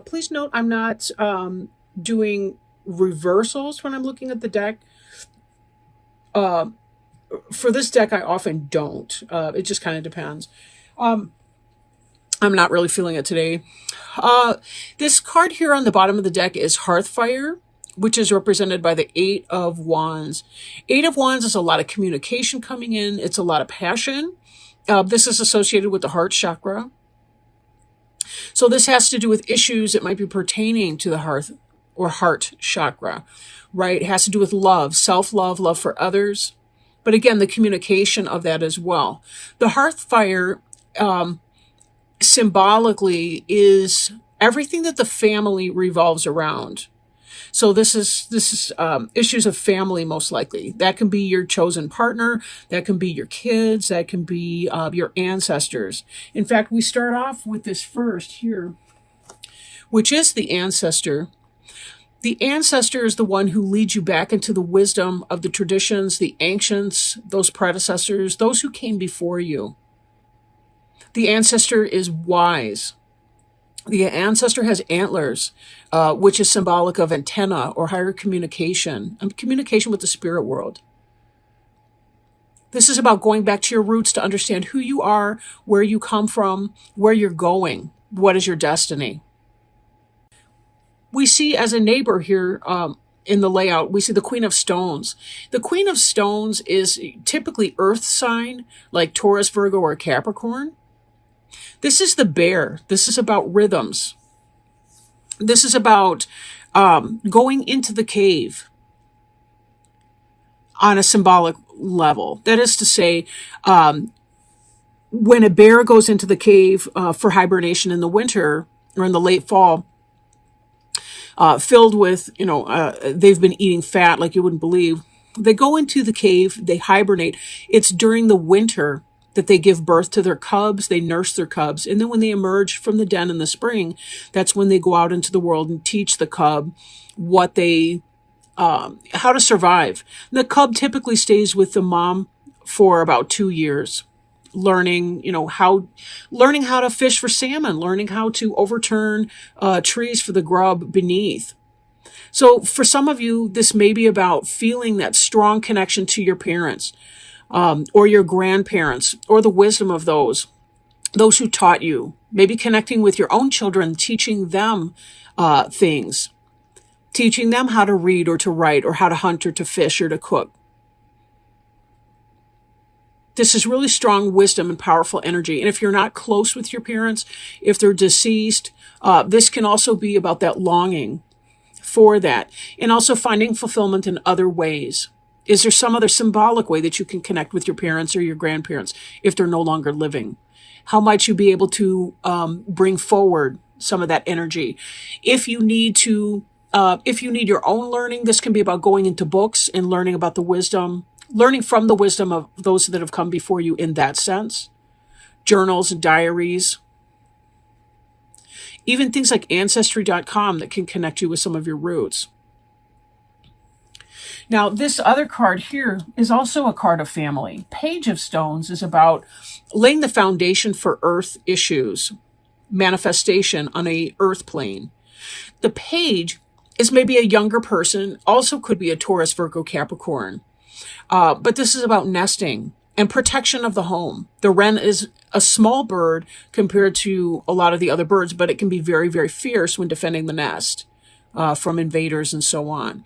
Please note I'm not doing reversals when I'm looking at the deck. Uh, for this deck, I often don't. It just kind of depends. Um, I'm not really feeling it today. Uh, this card here on the bottom of the deck is Hearthfire, which is represented by the Eight of Wands. Eight of Wands is a lot of communication coming in. It's a lot of passion. This is associated with the heart chakra. So this has to do with issues that might be pertaining to the hearth or heart chakra, right? It has to do with love, self-love, love for others. But again, the communication of that as well. The hearth fire symbolically is everything that the family revolves around. So this is issues of family, most likely. That can be your chosen partner. That can be your kids. That can be your ancestors. In fact, we start off with this first here, which is the ancestor. The ancestor is the one who leads you back into the wisdom of the traditions, the ancients, those predecessors, those who came before you. The ancestor is wise. The ancestor has antlers, which is symbolic of antenna or higher communication, communication with the spirit world. This is about going back to your roots to understand who you are, where you come from, where you're going, what is your destiny. We see as a neighbor here in the layout, we see the Queen of Stones. The Queen of Stones is typically earth sign, like Taurus, Virgo, or Capricorn. This is the bear. This is about rhythms. This is about going into the cave on a symbolic level. That is to say, when a bear goes into the cave for hibernation in the winter or in the late fall, filled with, they've been eating fat like you wouldn't believe. They go into the cave, they hibernate. It's during the winter that they give birth to their cubs, they nurse their cubs. And then when they emerge from the den in the spring, that's when they go out into the world and teach the cub what how to survive. The cub typically stays with the mom for about 2 years, learning how to fish for salmon, learning how to overturn trees for the grub beneath. So for some of you, this may be about feeling that strong connection to your parents, or your grandparents, or the wisdom of those who taught you, maybe connecting with your own children, teaching them things, teaching them how to read or to write or how to hunt or to fish or to cook. This is really strong wisdom and powerful energy. And if you're not close with your parents, if they're deceased, this can also be about that longing for that, and also finding fulfillment in other ways. Is there some other symbolic way that you can connect with your parents or your grandparents if they're no longer living? How might you be able to bring forward some of that energy? If you need your own learning, this can be about going into books and learning about the wisdom, learning from the wisdom of those that have come before you in that sense. Journals and diaries. Even things like Ancestry.com that can connect you with some of your roots. Now, this other card here is also a card of family. Page of Stones is about laying the foundation for earth issues, manifestation on a earth plane. The page is maybe a younger person, also could be a Taurus, Virgo, Capricorn. But this is about nesting and protection of the home. The wren is a small bird compared to a lot of the other birds, but it can be very, very fierce when defending the nest from invaders and so on.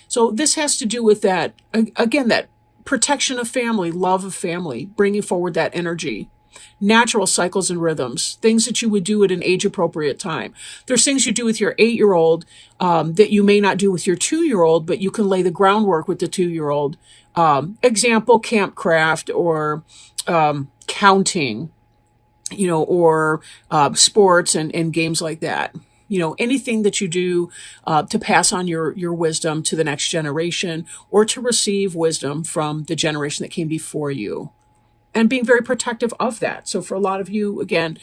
So this has to do with that, again, that protection of family, love of family, bringing forward that energy, natural cycles and rhythms, things that you would do at an age-appropriate time. There's things you do with your 8-year-old that you may not do with your 2-year-old, but you can lay the groundwork with the 2-year-old. Example, camp craft or counting, or sports and games like that. Anything that you do to pass on your wisdom to the next generation or to receive wisdom from the generation that came before you, and being very protective of that. So for a lot of you, again,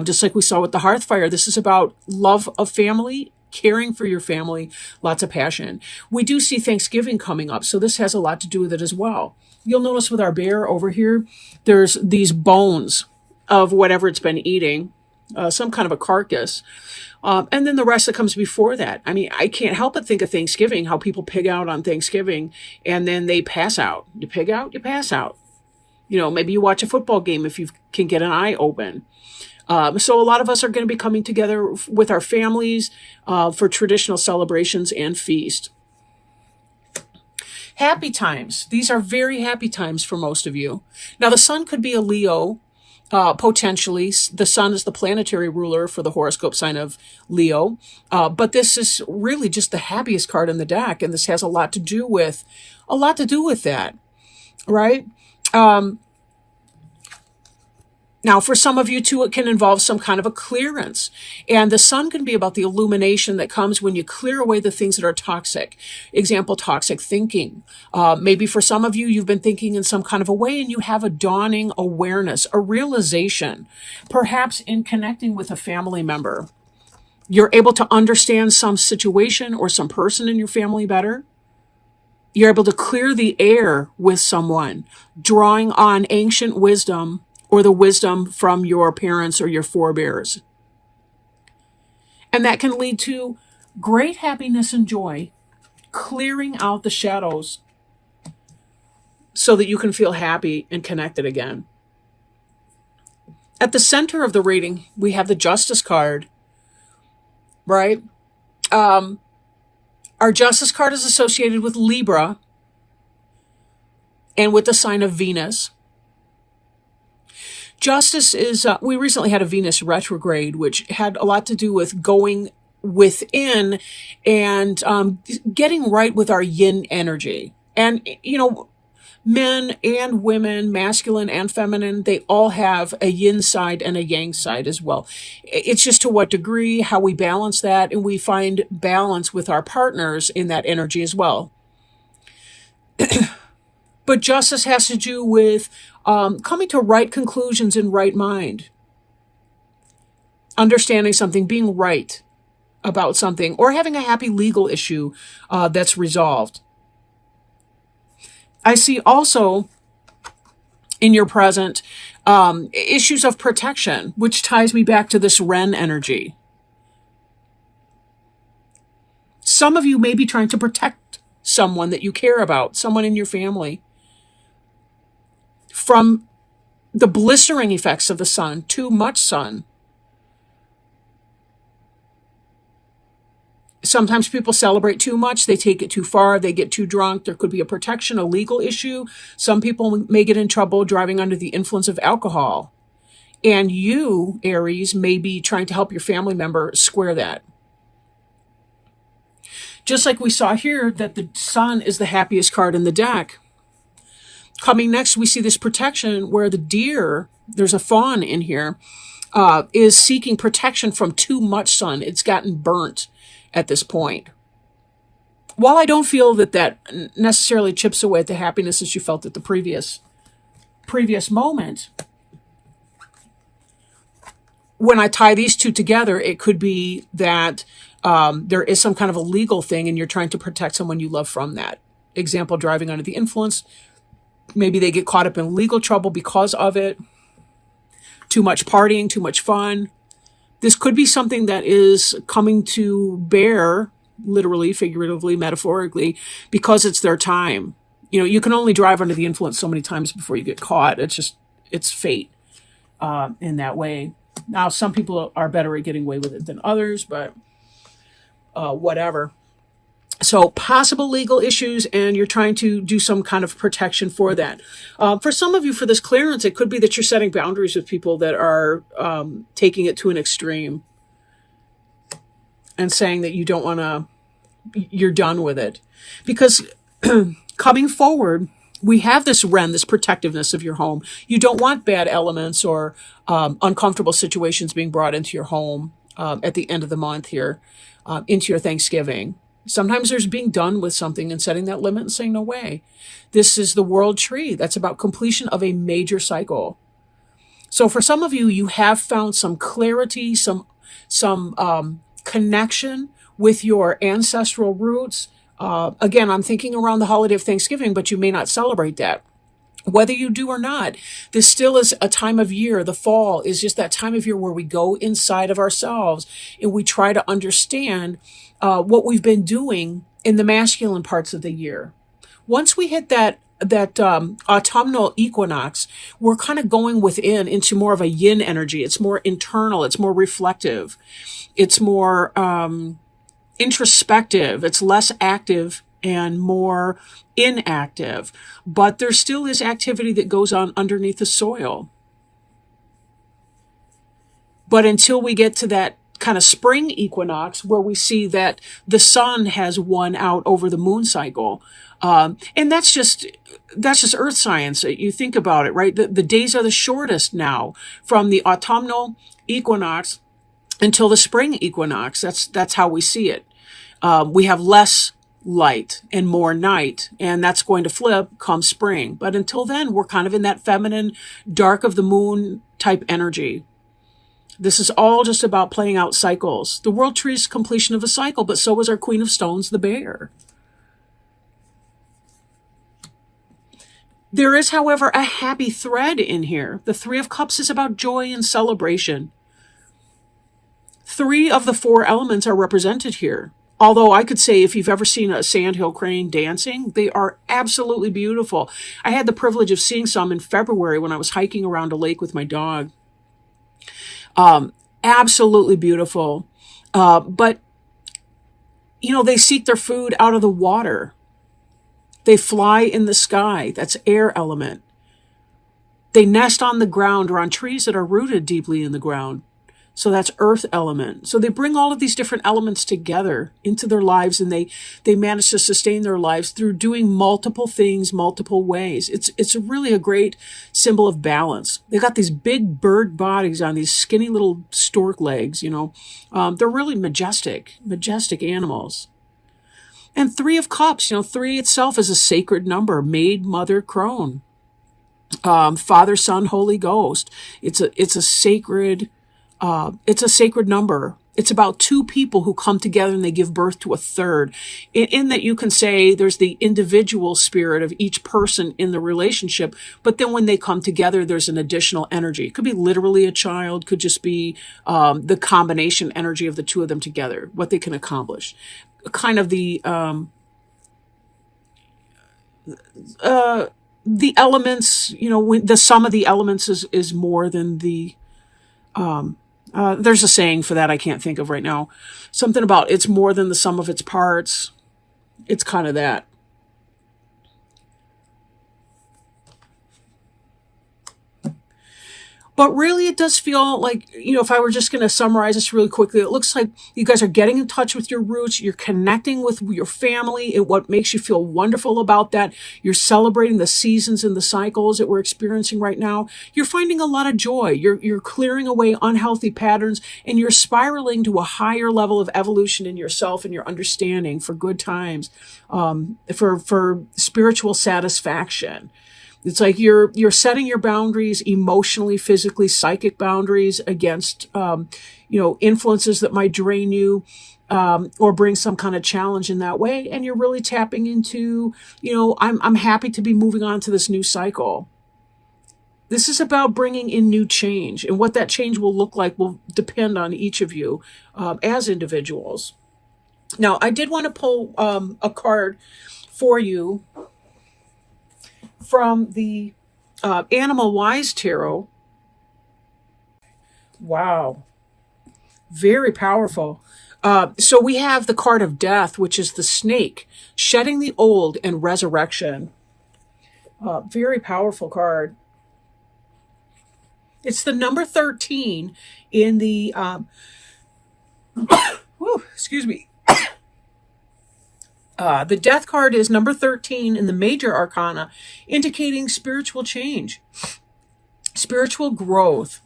just like we saw with the Hearthfire, this is about love of family, caring for your family, lots of passion. We do see Thanksgiving coming up, so this has a lot to do with it as well. You'll notice with our bear over here, there's these bones of whatever it's been eating. some kind of a carcass. And then the rest that comes before that. I mean, I can't help but think of Thanksgiving, how people pig out on Thanksgiving and then they pass out. You pig out, you pass out. Maybe you watch a football game if you can get an eye open. So a lot of us are going to be coming together with our families for traditional celebrations and feast. Happy times. These are very happy times for most of you. Now, the sun could be a Leo, potentially. The sun is the planetary ruler for the horoscope sign of Leo. But this is really just the happiest card in the deck. And this has a lot to do with that, right? Now, for some of you too, it can involve some kind of a clearance. And the sun can be about the illumination that comes when you clear away the things that are toxic. Example, toxic thinking. Maybe for some of you, you've been thinking in some kind of a way and you have a dawning awareness, a realization, perhaps in connecting with a family member. You're able to understand some situation or some person in your family better. You're able to clear the air with someone, drawing on ancient wisdom or the wisdom from your parents or your forebears. And that can lead to great happiness and joy, clearing out the shadows so that you can feel happy and connected again. At the center of the reading, we have the Justice card, right? Our Justice card is associated with Libra and with the sign of Venus. Justice is, we recently had a Venus retrograde, which had a lot to do with going within and getting right with our yin energy. And, men and women, masculine and feminine, they all have a yin side and a yang side as well. It's just to what degree, how we balance that, and we find balance with our partners in that energy as well. But justice has to do with coming to right conclusions in right mind. Understanding something, being right about something, or having a happy legal issue that's resolved. I see also in your present issues of protection, which ties me back to this Ren energy. Some of you may be trying to protect someone that you care about, someone in your family, from the blistering effects of the sun, too much sun. Sometimes people celebrate too much. They take it too far. They get too drunk. There could be a protection, a legal issue. Some people may get in trouble driving under the influence of alcohol. And you, Aries, may be trying to help your family member square that. Just like we saw here that the sun is the happiest card in the deck. Coming next, we see this protection where the deer, there's a fawn in here, is seeking protection from too much sun. It's gotten burnt at this point. While I don't feel that necessarily chips away at the happiness that you felt at the previous moment, when I tie these two together, it could be that there is some kind of a legal thing and you're trying to protect someone you love from that. Example, driving under the influence. Maybe they get caught up in legal trouble because of it. Too much partying, too much fun. This could be something that is coming to bear, literally, figuratively, metaphorically, because it's their time. You can only drive under the influence so many times before you get caught. It's fate in that way. Now, some people are better at getting away with it than others, but whatever. So possible legal issues, and you're trying to do some kind of protection for that. For some of you, for this clearance, it could be that you're setting boundaries with people that are taking it to an extreme and saying that you don't want to, you're done with it. Because coming forward, we have this Ren, this protectiveness of your home. You don't want bad elements or uncomfortable situations being brought into your home at the end of the month here, into your Thanksgiving. Sometimes there's being done with something and setting that limit and saying, no way. This is the world tree. That's about completion of a major cycle. So for some of you, you have found some clarity, some connection with your ancestral roots. Again, I'm thinking around the holiday of Thanksgiving, but you may not celebrate that. Whether you do or not, this still is a time of year. The fall is just that time of year where we go inside of ourselves and we try to understand what we've been doing in the masculine parts of the year. Once we hit that autumnal equinox, we're kind of going within into more of a yin energy. It's more internal. It's more reflective. It's more introspective. It's less active and more inactive. But there still is activity that goes on underneath the soil. But until we get to that kind of spring equinox where we see that the sun has won out over the moon cycle, and that's just earth science. You think about it, right? The days are the shortest now from the autumnal equinox until the spring equinox. That's how we see it. We have less light and more night, and that's going to flip come spring. But until then, we're kind of in that feminine, dark of the moon type energy. This is all just about playing out cycles. The world tree is completion of a cycle, but so is our Queen of Stones, the bear. There is, however, a happy thread in here. The Three of Cups is about joy and celebration. 3 of the 4 elements are represented here. Although I could say if you've ever seen a sandhill crane dancing, they are absolutely beautiful. I had the privilege of seeing some in February when I was hiking around a lake with my dog. Absolutely beautiful. But, you know, they seek their food out of the water. They fly in the sky. That's air element. They nest on the ground or on trees that are rooted deeply in the ground. So that's earth element. So they bring all of these different elements together into their lives, and they manage to sustain their lives through doing multiple things, multiple ways. It's really a great symbol of balance. They got these big bird bodies on these skinny little stork legs, you know. They're really majestic animals. And 3 of Cups, you know, 3 itself is a sacred number, maid, mother, crone. Father, Son, Holy Ghost. It's a sacred number. It's about 2 people who come together and they give birth to a third. In that you can say there's the individual spirit of each person in the relationship, but then when they come together, there's an additional energy. It could be literally a child, could just be the combination energy of the 2 of them together, what they can accomplish. Kind of the elements, you know, the sum of the elements is more than the there's a saying for that I can't think of right now. Something about it's more than the sum of its parts. It's kind of that. But really, it does feel like, you know, if I were just going to summarize this really quickly, it looks like you guys are getting in touch with your roots. You're connecting with your family and what makes you feel wonderful about that. You're celebrating the seasons and the cycles that we're experiencing right now. You're finding a lot of joy. You're clearing away unhealthy patterns, and you're spiraling to a higher level of evolution in yourself and your understanding for good times, for spiritual satisfaction. It's like you're setting your boundaries emotionally, physically, psychic boundaries against, influences that might drain you, or bring some kind of challenge in that way. And you're really tapping into, I'm happy to be moving on to this new cycle. This is about bringing in new change, and what that change will look like will depend on each of you, as individuals. Now, I did want to pull, a card for you from the Animal Wise Tarot. Wow. Very powerful. So we have the card of death, which is the snake, shedding the old and resurrection. Very powerful card. It's the number 13 in the, excuse me. The death card is number 13 in the major arcana, indicating spiritual change, spiritual growth.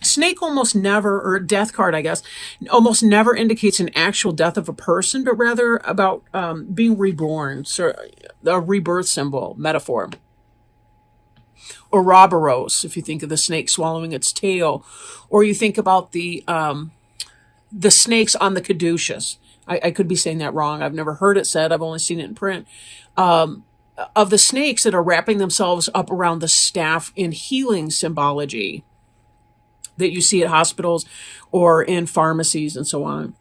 Snake almost never, or death card, I guess, almost never indicates an actual death of a person, but rather about being reborn, so a rebirth symbol, metaphor. Ouroboros, if you think of the snake swallowing its tail, or you think about the snakes on the caduceus. I could be saying that wrong. I've never heard it said. I've only seen it in print. of the snakes that are wrapping themselves up around the staff in healing symbology that you see at hospitals or in pharmacies and so on.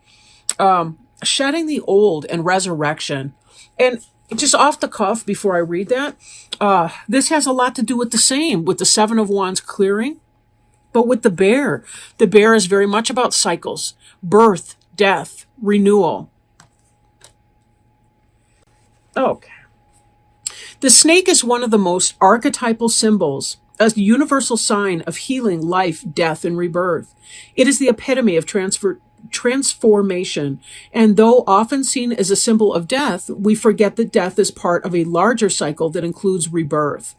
Shedding the old and resurrection. And just off the cuff, before I read that, this has a lot to do with the Seven of Wands clearing, but with the bear. The bear is very much about cycles, birth, death, renewal. Okay. The snake is one of the most archetypal symbols, a universal sign of healing, life, death, and rebirth. It is the epitome of transformation, and though often seen as a symbol of death, we forget that death is part of a larger cycle that includes rebirth.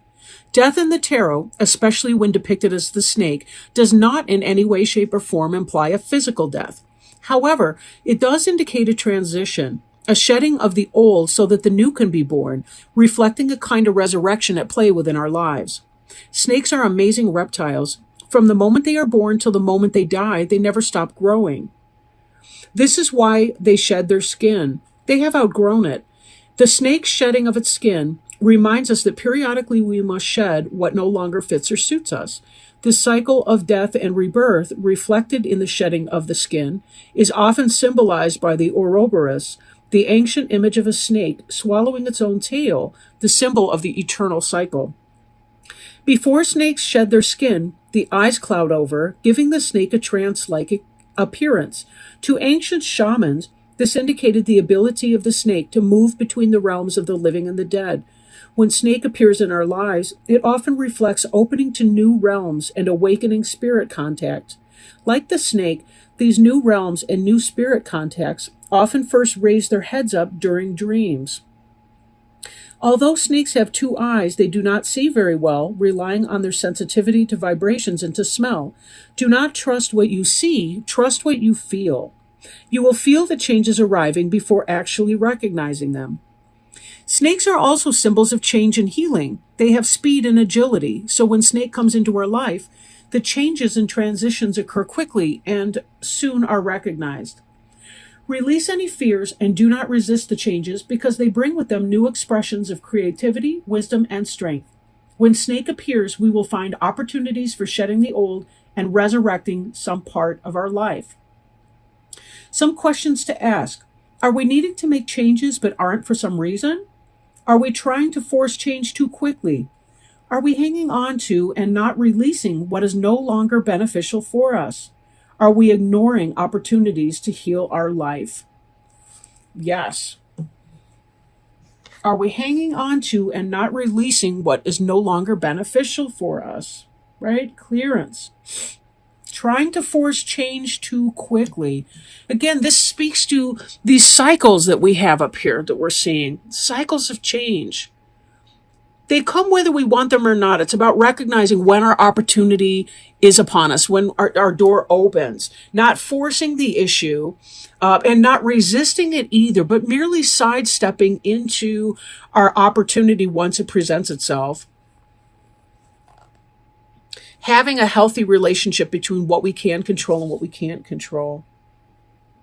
Death in the tarot, especially when depicted as the snake, does not in any way, shape, or form imply a physical death. However, it does indicate a transition, a shedding of the old so that the new can be born, reflecting a kind of resurrection at play within our lives. Snakes are amazing reptiles. From the moment they are born till the moment they die, they never stop growing. This is why they shed their skin. They have outgrown it. The snake's shedding of its skin reminds us that periodically we must shed what no longer fits or suits us. This cycle of death and rebirth, reflected in the shedding of the skin, is often symbolized by the Ouroboros, the ancient image of a snake swallowing its own tail, the symbol of the eternal cycle. Before snakes shed their skin, the eyes cloud over, giving the snake a trance-like appearance. To ancient shamans, this indicated the ability of the snake to move between the realms of the living and the dead. When snake appears in our lives, it often reflects opening to new realms and awakening spirit contact. Like the snake, these new realms and new spirit contacts often first raise their heads up during dreams. Although snakes have two eyes, they do not see very well, relying on their sensitivity to vibrations and to smell. Do not trust what you see, trust what you feel. You will feel the changes arriving before actually recognizing them. Snakes are also symbols of change and healing. They have speed and agility, so when snake comes into our life, the changes and transitions occur quickly and soon are recognized. Release any fears and do not resist the changes because they bring with them new expressions of creativity, wisdom, and strength. When snake appears, we will find opportunities for shedding the old and resurrecting some part of our life. Some questions to ask. Are we needing to make changes but aren't for some reason? Are we trying to force change too quickly? Are we hanging on to and not releasing what is no longer beneficial for us? Are we ignoring opportunities to heal our life? Yes. Are we hanging on to and not releasing what is no longer beneficial for us? Right? Clearance. Trying to force change too quickly. Again, this speaks to these cycles that we have up here that we're seeing. Cycles of change. They come whether we want them or not. It's about recognizing when our opportunity is upon us, when our door opens, not forcing the issue and not resisting it either, but merely sidestepping into our opportunity once it presents itself. Having a healthy relationship between what we can control and what we can't control.